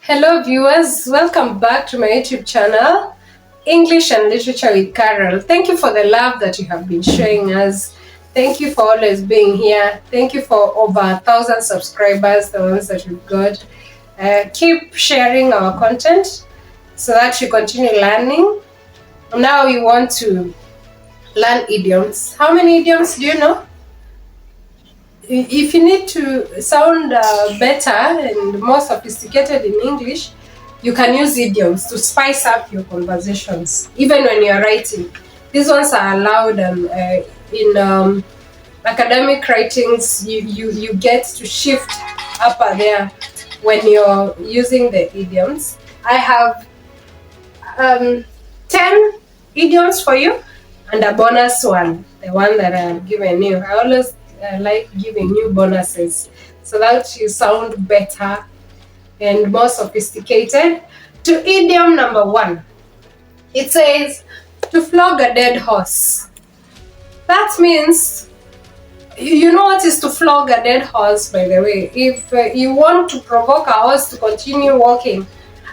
Hello viewers, welcome back to my YouTube channel, English and Literature with Carol. Thank you for the love that you have been showing us. Thank you for always being here. Thank you for over 1,000 subscribers, the ones that we've got. Keep sharing our content so that you continue learning. Now we want to learn idioms. How many idioms do you know? If you need to sound better and more sophisticated in English, you can use idioms to spice up your conversations, even when you're writing. These ones are allowed in academic writings. You get to shift up and there when you're using the idioms. I have 10 idioms for you and a bonus one, the one that I've given you. I always like giving you bonuses so that you sound better and more sophisticated. To idiom number 1, it says to flog a dead horse. That means, you know what is to flog a dead horse, by the way? If you want to provoke a horse to continue walking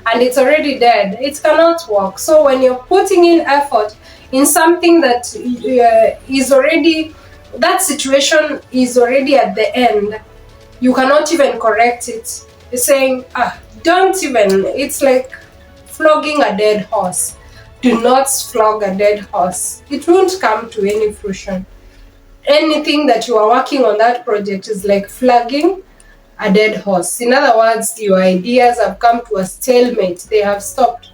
and it's already dead, it cannot walk. So when you're putting in effort in something that is already, that situation is already at the end, you cannot even correct it. You're saying, don't even, it's like flogging a dead horse. Do not flog a dead horse. It won't come to any fruition. Anything that you are working on that project is like flogging a dead horse. In other words, your ideas have come to a stalemate. They have stopped.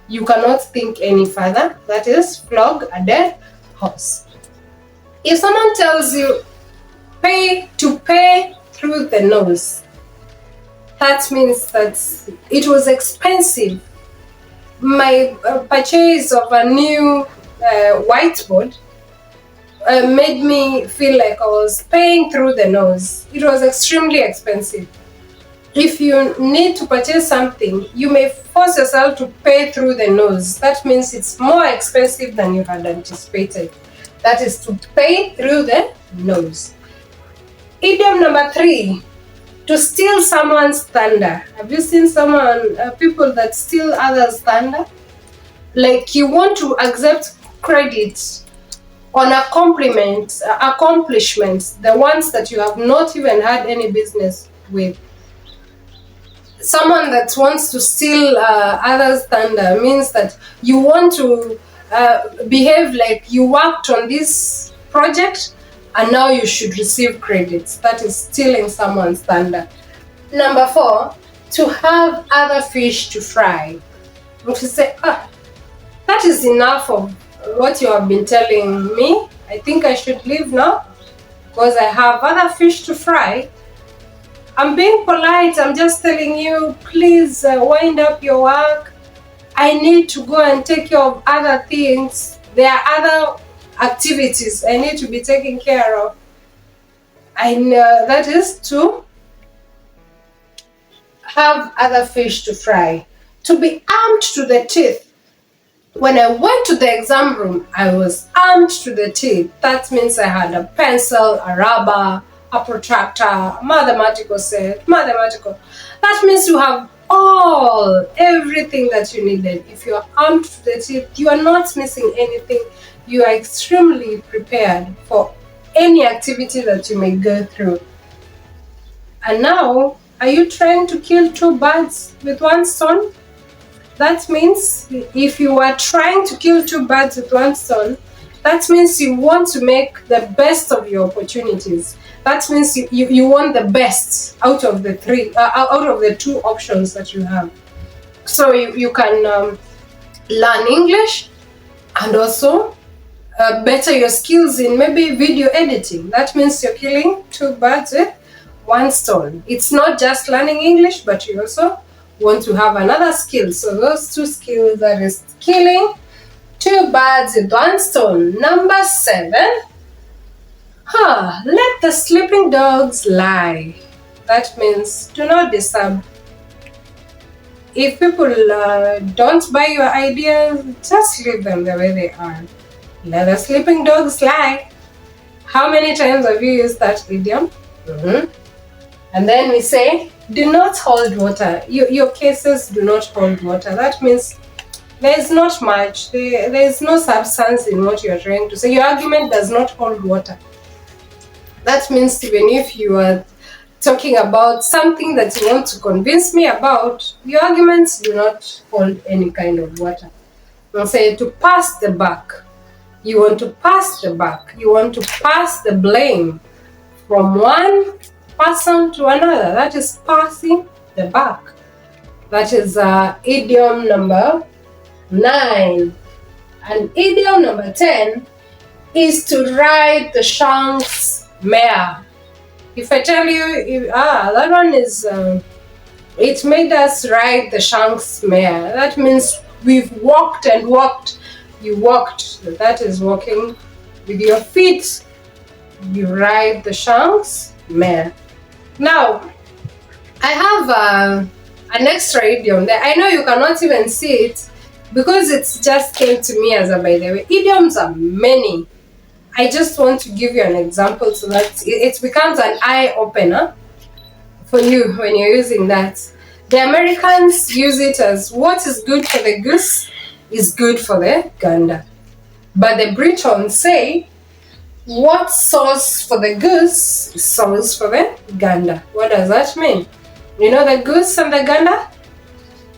You cannot think any further. That is flog a dead horse. If someone tells you pay through the nose, that means that it was expensive. My purchase of a new whiteboard made me feel like I was paying through the nose. It was extremely expensive. If you need to purchase something, you may force yourself to pay through the nose. That means it's more expensive than you had anticipated. That is to pay through the nose. Idiom number 3, to steal someone's thunder. Have you seen people that steal others' thunder? Like you want to accept credit on accomplishments, the ones that you have not even had any business with. Someone that wants to steal others' thunder means that you want to behave like you worked on this project and now you should receive credits. That is stealing someone's thunder. Number 4, to have other fish to fry. If you say, that is enough of what you have been telling me. I think I should leave now because I have other fish to fry. I'm being polite. I'm just telling you, please wind up your work. I need to go and take care of other things. There are other activities I need to be taking care of. And that is to have other fish to fry. To be armed to the teeth. When I went to the exam room, I was armed to the teeth. That means I had a pencil, a rubber, a protractor, a mathematical set, That means you have everything that you needed. If you are armed to the teeth, you are not missing anything. You are extremely prepared for any activity that you may go through. And now, are you trying to kill 2 birds with 1 stone? That means if you are trying to kill 2 birds with 1 stone, that means you want to make the best of your opportunities. That means you want the best out of the 2 options that you have. So you can learn English and also better your skills in maybe video editing. That means you're killing 2 birds with 1 stone. It's not just learning English, but you also want to have another skill. So those 2 skills are killing 2 birds with 1 stone. Number 7. Let the sleeping dogs lie. That means do not disturb. If people don't buy your ideas, just leave them the way they are. Let the sleeping dogs lie. How many times have you used that idiom? And then we say, do not hold water. Your cases do not hold water. That means there's not much, there's no substance in what you're trying to say. Your argument does not hold water. That means even if you are talking about something that you want to convince me about, your arguments do not hold any kind of water. I'll say to pass the buck. You want to pass the buck. You want to pass the blame from one person to another. That is passing the buck. That is idiom number 9. And idiom number 10 is to ride the shank's mare. If I tell you, that one is, it made us ride the shank's mare. That means we've walked and walked. You walked. That is walking with your feet. You ride the shank's mare. Now, I have an extra idiom there. I know you cannot even see it because it just came to me as a by the way. Idioms are many. I just want to give you an example so that it becomes an eye-opener for you when you're using that. The Americans use it as what is good for the goose is good for the gander. But the Britons say what sauce for the goose is sauce for the gander. What does that mean? You know the goose and the gander?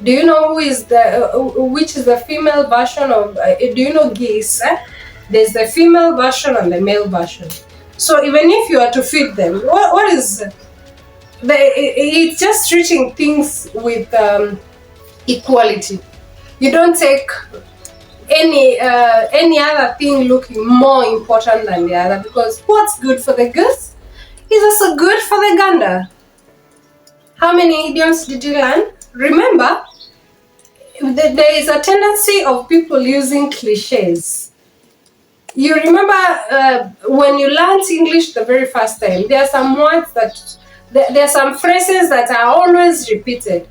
Do you know who is which is the female version of, do you know geese? There's the female version and the male version. So even if you are to feed them, what is it's just treating things with equality. You don't take any other thing looking more important than the other, because what's good for the goose is also good for the gander. How many idioms did you learn? Remember, there is a tendency of people using cliches. You remember when you learned English the very first time, there are some words that, there are some phrases that are always repeated.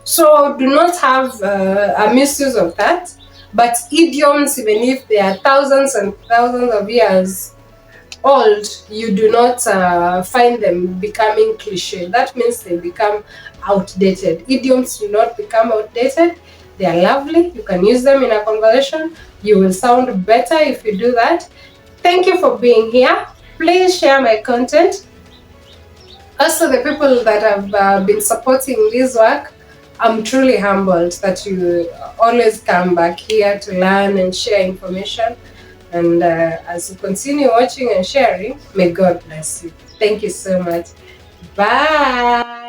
So do not have a misuse of that. But idioms, even if they are thousands and thousands of years old, you do not find them becoming cliche. That means they become outdated. Idioms do not become outdated. They are lovely. You can use them in a conversation. You will sound better if you do that. Thank you for being here. Please share my content. Also, the people that have been supporting this work, I'm truly humbled that you always come back here to learn and share information. And as you continue watching and sharing, may God bless you. Thank you so much. Bye.